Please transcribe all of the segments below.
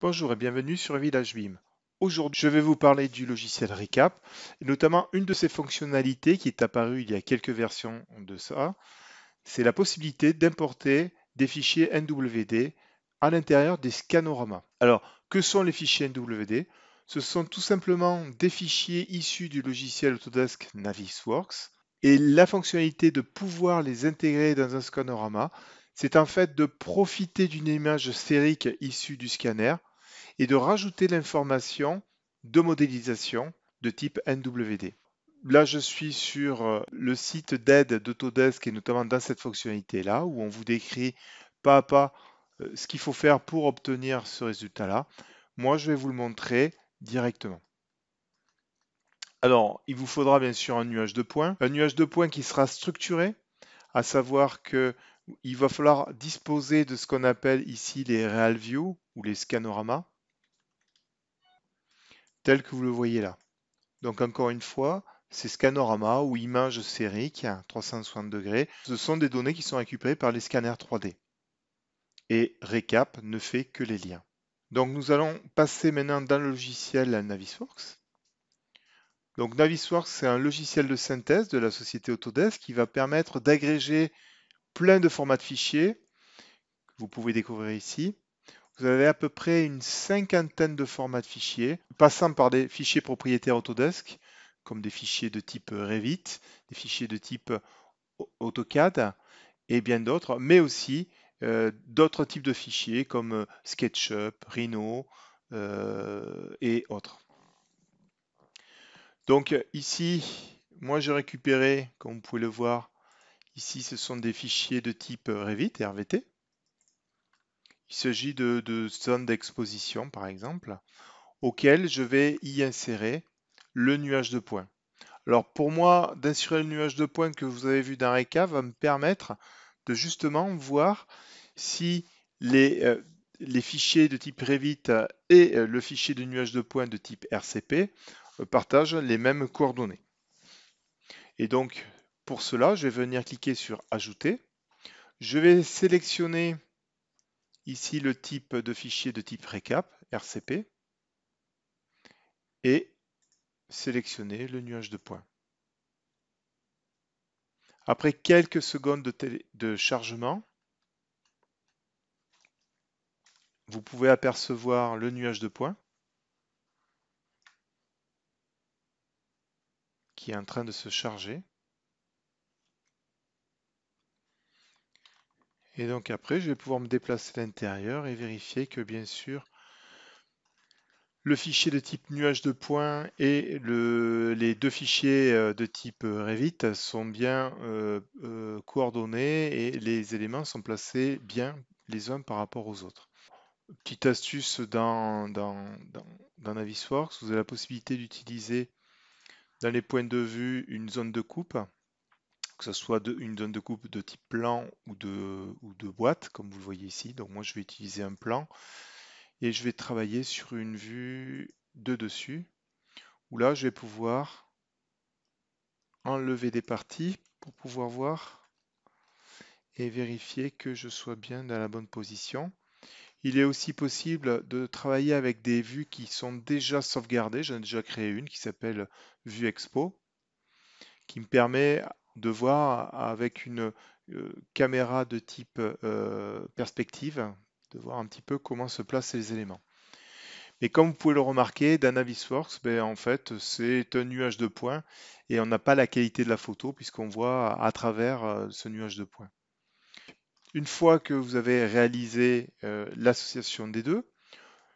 Bonjour et bienvenue sur Village BIM. Aujourd'hui, je vais vous parler du logiciel Recap, et notamment une de ses fonctionnalités qui est apparue il y a quelques versions de ça, c'est la possibilité d'importer des fichiers NWD à l'intérieur des scanoramas. Alors, que sont les fichiers NWD? Ce sont tout simplement des fichiers issus du logiciel Autodesk Navisworks, et la fonctionnalité de pouvoir les intégrer dans un scanorama, c'est en fait de profiter d'une image sphérique issue du scanner et de rajouter l'information de modélisation de type NWD. Là, je suis sur le site d'aide d'Autodesk et notamment dans cette fonctionnalité-là où on vous décrit pas à pas ce qu'il faut faire pour obtenir ce résultat-là. Moi, je vais vous le montrer directement. Alors, il vous faudra bien sûr un nuage de points qui sera structuré, à savoir que il va falloir disposer de ce qu'on appelle ici les Real View ou les scanoramas, tels que vous le voyez là. Donc encore une fois, ces scanoramas ou images sphériques à 360 degrés, ce sont des données qui sont récupérées par les scanners 3D. Et Recap ne fait que les liens. Donc nous allons passer maintenant dans le logiciel Navisworks. Donc Navisworks, c'est un logiciel de synthèse de la société Autodesk qui va permettre d'agréger plein de formats de fichiers que vous pouvez découvrir ici. Vous avez à peu près une cinquantaine de formats de fichiers, passant par des fichiers propriétaires Autodesk, comme des fichiers de type Revit, des fichiers de type AutoCAD et bien d'autres, mais aussi d'autres types de fichiers comme SketchUp, Rhino et autres. Donc ici, moi j'ai récupéré, comme vous pouvez le voir, ici ce sont des fichiers de type Revit et RVT. Il s'agit de zones d'exposition par exemple, auquel je vais y insérer le nuage de points. Alors pour moi, d'insérer le nuage de points que vous avez vu dans Recap va me permettre de justement voir si les fichiers de type Revit et le fichier de nuage de points de type RCP partagent les mêmes coordonnées. Et donc pour cela, je vais venir cliquer sur Ajouter. Je vais sélectionner ici le type de fichier de type Recap, RCP, et sélectionner le nuage de points. Après quelques secondes de chargement, vous pouvez apercevoir le nuage de points qui est en train de se charger. Et donc après, je vais pouvoir me déplacer à l'intérieur et vérifier que bien sûr, le fichier de type nuage de points et les deux fichiers de type Revit sont bien coordonnés et les éléments sont placés bien les uns par rapport aux autres. Petite astuce dans Navisworks, vous avez la possibilité d'utiliser dans les points de vue une zone de coupe, que ce soit une zone de coupe de type plan ou de boîte, comme vous le voyez ici. Donc moi je vais utiliser un plan et je vais travailler sur une vue de dessus, où là je vais pouvoir enlever des parties pour pouvoir voir et vérifier que je sois bien dans la bonne position. Il est aussi possible de travailler avec des vues qui sont déjà sauvegardées. J'en ai déjà créé une qui s'appelle Vue Expo, qui me permet de voir avec une caméra de type perspective, de voir un petit peu comment se placent les éléments. Et comme vous pouvez le remarquer, dans Navisworks, en fait, c'est un nuage de points et on n'a pas la qualité de la photo puisqu'on voit à travers ce nuage de points. Une fois que vous avez réalisé l'association des deux,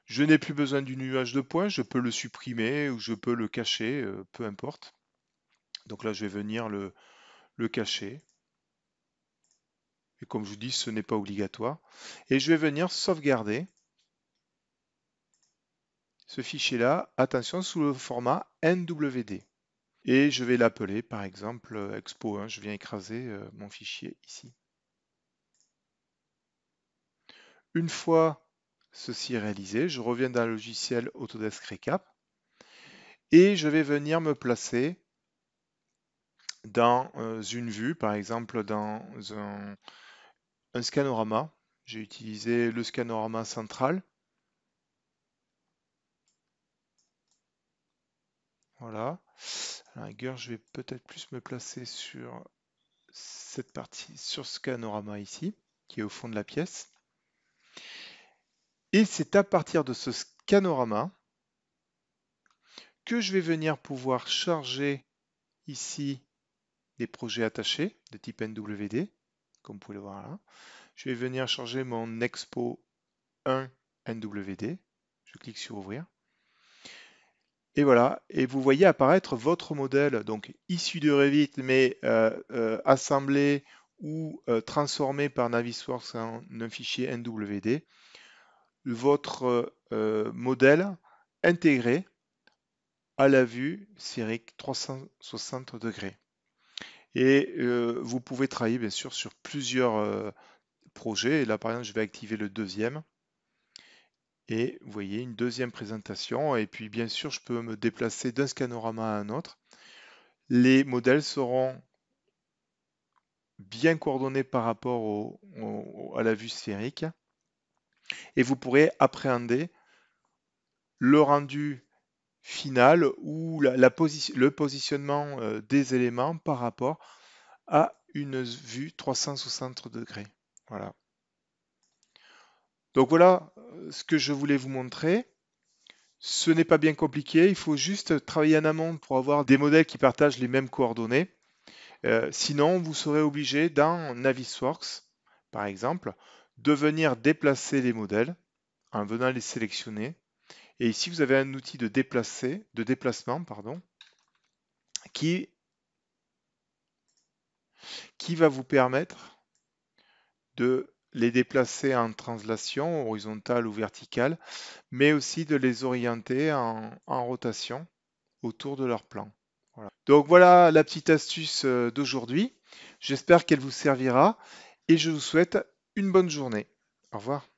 je n'ai plus besoin du nuage de points, je peux le supprimer ou je peux le cacher, peu importe. Donc là, je vais venir le cacher. Et comme je vous dis, ce n'est pas obligatoire. Et je vais venir sauvegarder ce fichier-là, attention, sous le format NWD. Et je vais l'appeler par exemple Expo 1. Je viens écraser mon fichier ici. Une fois ceci réalisé, je reviens dans le logiciel Autodesk Recap et je vais venir me placer dans une vue, par exemple dans un scanorama. J'ai utilisé le scanorama central. Voilà. À la rigueur, je vais peut-être plus me placer sur cette partie, sur ce panorama ici, qui est au fond de la pièce. Et c'est à partir de ce scanorama que je vais venir pouvoir charger ici des projets attachés de type NWD, comme vous pouvez le voir là. Je vais venir charger mon Expo 1 NWD. Je clique sur ouvrir. Et voilà, et vous voyez apparaître votre modèle, donc issu de Revit, mais assemblé ou transformé par Navisworks en un fichier NWD, votre modèle intégré à la vue sphérique 360 degrés. Et vous pouvez travailler bien sûr sur plusieurs projets. Et là par exemple, je vais activer le deuxième. Et vous voyez une deuxième présentation. Et puis bien sûr, je peux me déplacer d'un scanorama à un autre. Les modèles seront bien coordonnés par rapport à la vue sphérique. Et vous pourrez appréhender le rendu final ou le positionnement des éléments par rapport à une vue 360 degrés. Voilà. Donc voilà ce que je voulais vous montrer. Ce n'est pas bien compliqué, il faut juste travailler en amont pour avoir des modèles qui partagent les mêmes coordonnées. Sinon, vous serez obligé dans Navisworks, par exemple, de venir déplacer les modèles en venant les sélectionner. Et ici, vous avez un outil de déplacement, qui va vous permettre de les déplacer en translation horizontale ou verticale, mais aussi de les orienter en rotation autour de leur plan. Voilà. Donc voilà la petite astuce d'aujourd'hui. J'espère qu'elle vous servira et je vous souhaite une bonne journée. Au revoir.